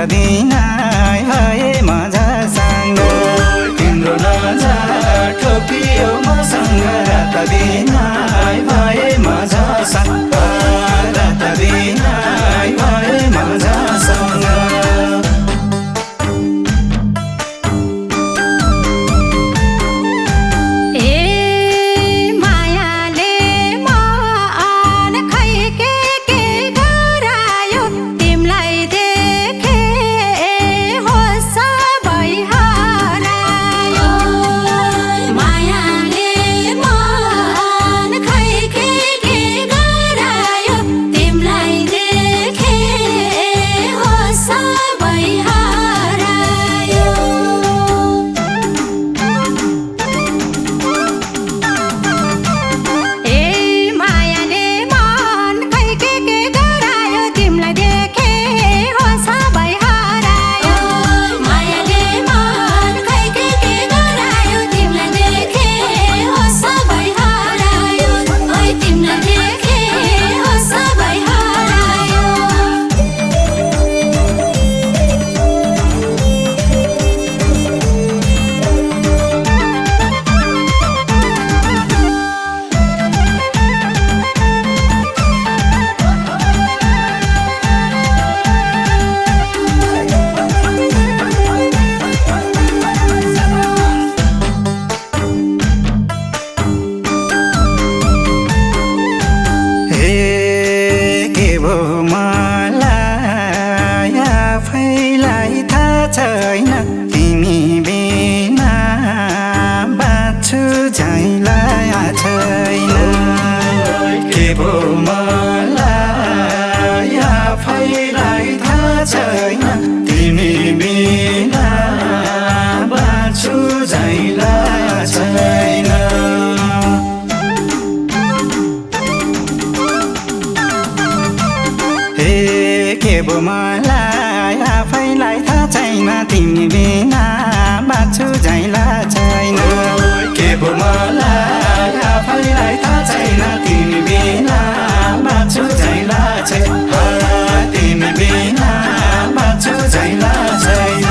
दिन भए मजासँग तिम्रो नजर ठोकियो मसँग रात दिन भए मजासँग रात दिन भए मजासँग छैन तिमी बिना बाँच्छु झैला छैन के भो मलाई आफैलाई थाहा छैन तिमी बिना बाँच्छु झैला छैन हे के भो मलाई आफैलाई थाहा छैन तिमी बिना बाँच्छु झैला छैन के भो मलाई आफैलाई थाहा छैन तिमी बिना बाँच्छु झैला छैन तिमी बिना बाँच्छु झैला छैन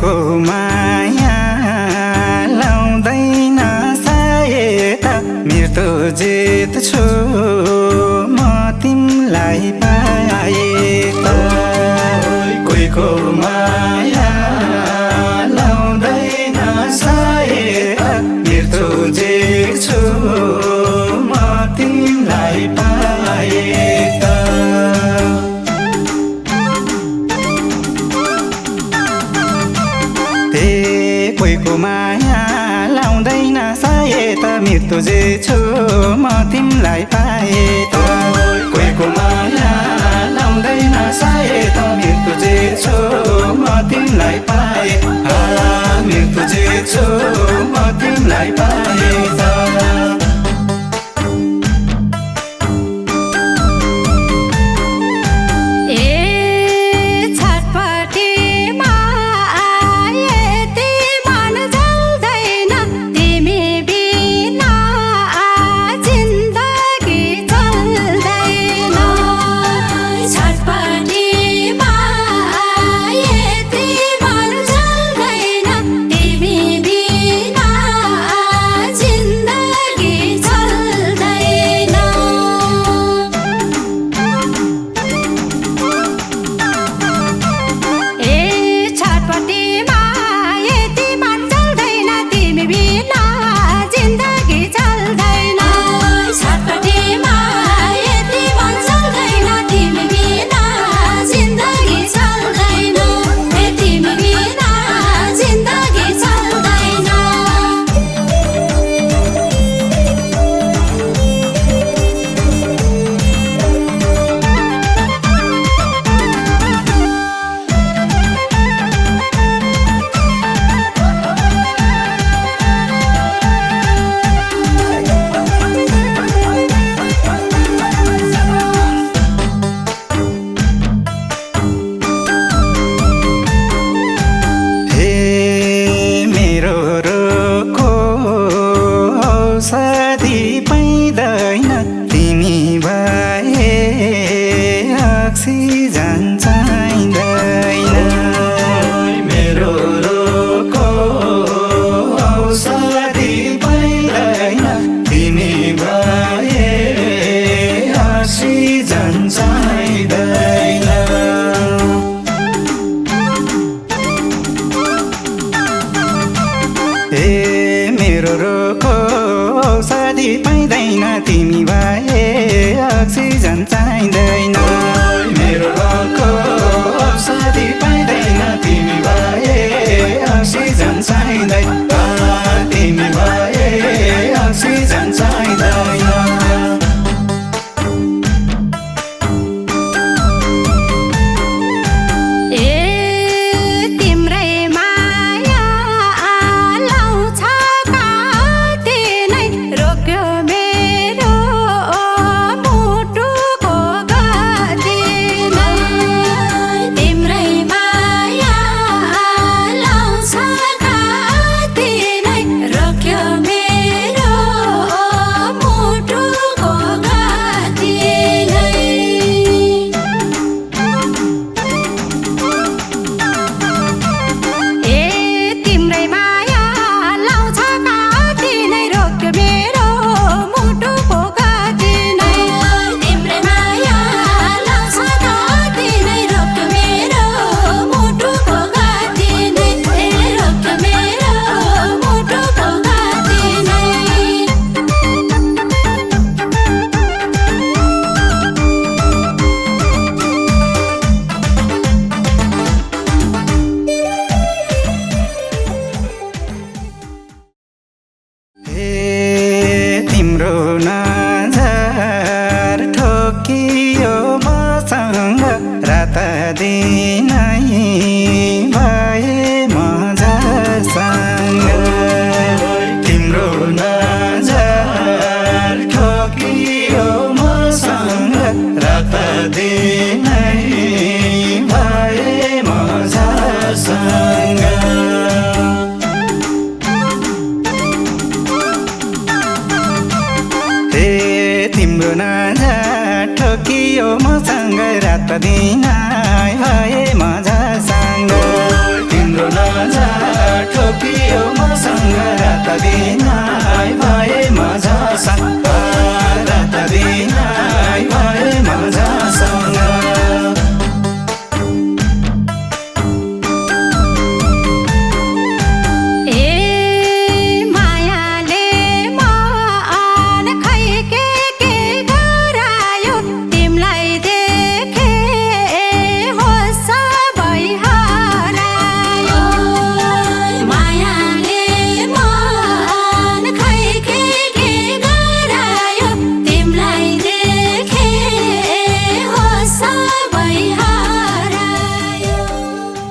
को माया लाउँदैन सायद मृत्यु जित्छु म तिमीलाई पाए त कोहीको माया लाउँदैन सायद मृत्यु जित्छु म तिमीलाई पाए त कोहीको माया लाउँदैन सायद मृत्यु जित्छु म तिमीलाई पाए त कोहीको माया लाउँदैन सायद मृत्यु जित्छु म तिमीलाई पाए मृत्यु जित्छु म तिमीलाई पाए त छटपटी ए मेरो रोगको औषधि पाइँदैन तिमी भए अक्सिजन चाहिँदैन मेरो रोगको औषधि पाइँदैन तिमी भए अक्सिजन चाहिँदैन तिमी भए अक्सिजन चाहिँदैन तिम्रो नजर ठोकियो मसँग रात दिनै भए मजसँग तिम्रो नजर ठोकियो मसँग रात दिनै भए मजसँग तिम्रो नजर ठोकियो मसँग रात दिनै भए मजसँग तिम्रो नजर ठोकियो मसँग रात दिनै भए मजसँग